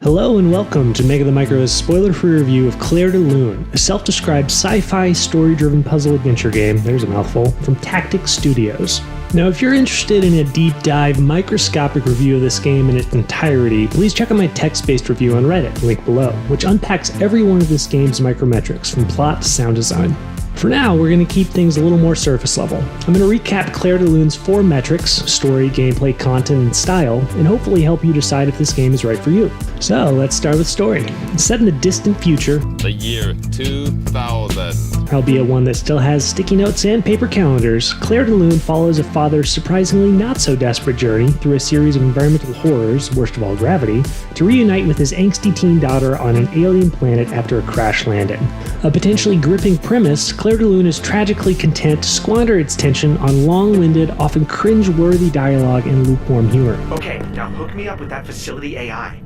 Hello and welcome to Mega the Micro's spoiler-free review of Clair de Lune, a self-described sci-fi story-driven puzzle adventure game, there's a mouthful, from Tactics Studios. Now if you're interested in a deep dive, microscopic review of this game in its entirety, please check out my text-based review on Reddit, link below, which unpacks every one of this game's micrometrics, from plot to sound design. For now, we're going to keep things a little more surface level. I'm going to recap Clair de Lune's 4 metrics, story, gameplay, content, and style, and hopefully help you decide if this game is right for you. So, let's start with story. Set in the distant future, the year 2000. Albeit one that still has sticky notes and paper calendars, Clair de Lune follows a father's surprisingly not-so-desperate journey through a series of environmental horrors, worst of all gravity, to reunite with his angsty teen daughter on an alien planet after a crash landing. A potentially gripping premise, Clair de Lune is tragically content to squander its tension on long-winded, often cringe-worthy dialogue and lukewarm humor. Okay, now hook me up with that facility AI.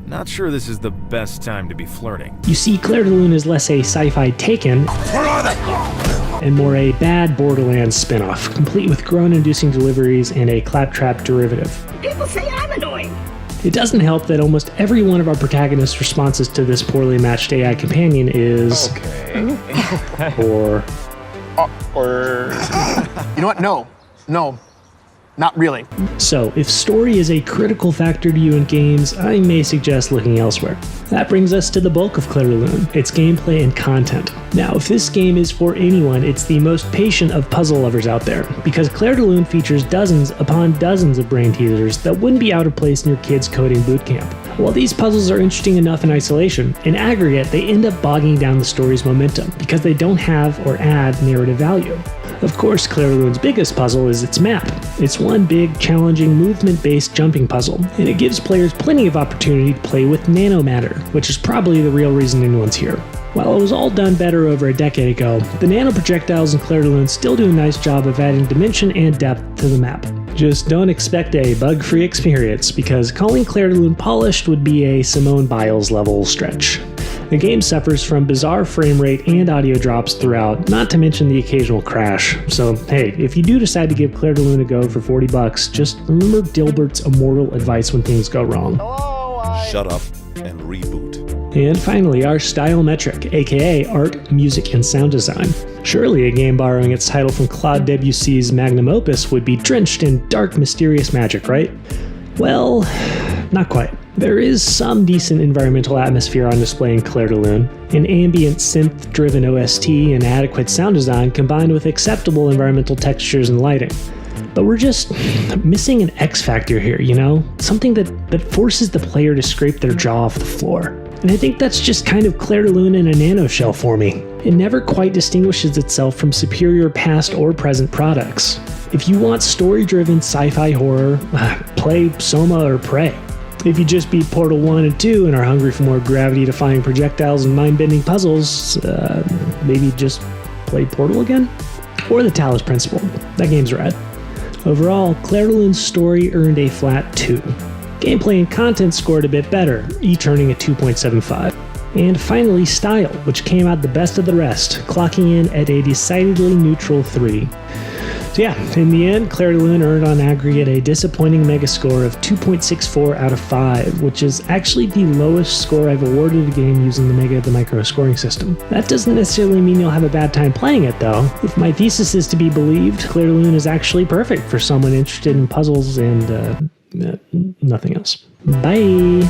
Not sure this is the best time to be flirting. You see, Clair de Lune is less a sci-fi Taken and more a bad Borderlands spin-off, complete with groan-inducing deliveries and a claptrap derivative. People say I'm annoying. It doesn't help that almost every one of our protagonist's responses to this poorly matched AI companion is... Okay. Or... You know what? No. Not really. So, if story is a critical factor to you in games, I may suggest looking elsewhere. That brings us to the bulk of Clair de Lune, its gameplay and content. Now, if this game is for anyone, it's the most patient of puzzle lovers out there, because Clair de Lune features dozens upon dozens of brain teasers that wouldn't be out of place in your kid's coding bootcamp. While these puzzles are interesting enough in isolation, in aggregate they end up bogging down the story's momentum, because they don't have or add narrative value. Of course, Clair de Lune's biggest puzzle is its map. It's one big, challenging, movement-based jumping puzzle, and it gives players plenty of opportunity to play with nanomatter, which is probably the real reason anyone's here. While it was all done better over a decade ago, the nanoprojectiles in Clair de Lune still do a nice job of adding dimension and depth to the map. Just don't expect a bug-free experience, because calling Clair de Lune polished would be a Simone Biles level stretch. The game suffers from bizarre frame rate and audio drops throughout, not to mention the occasional crash. So hey, if you do decide to give Clair de Lune a go for $40, just remember Dilbert's immortal advice when things go wrong. Shut up and reboot. And finally, our style metric, aka art, music, and sound design. Surely a game borrowing its title from Claude Debussy's magnum opus would be drenched in dark, mysterious magic, right? Well, not quite. There is some decent environmental atmosphere on display in Clair de Lune, an ambient synth-driven OST and adequate sound design combined with acceptable environmental textures and lighting. But we're just missing an X factor here, you know? Something that forces the player to scrape their jaw off the floor. And I think that's just kind of Clair de Lune in a nanoshell for me. It never quite distinguishes itself from superior past or present products. If you want story-driven sci-fi horror, play Soma or Prey. If you just beat Portal 1 and 2 and are hungry for more gravity-defying projectiles and mind-bending puzzles, maybe just play Portal again? Or the Talos Principle. That game's rad. Overall, Clair de Lune's story earned a flat 2. Gameplay and content scored a bit better, each earning a 2.75. And finally, style, which came out the best of the rest, clocking in at a decidedly neutral 3. So yeah, in the end, Clair de Lune earned on aggregate a disappointing mega score of 2.64 out of 5, which is actually the lowest score I've awarded a game using the Mega the Micro scoring system. That doesn't necessarily mean you'll have a bad time playing it though. If my thesis is to be believed, Clair de Lune is actually perfect for someone interested in puzzles and nothing else. Bye!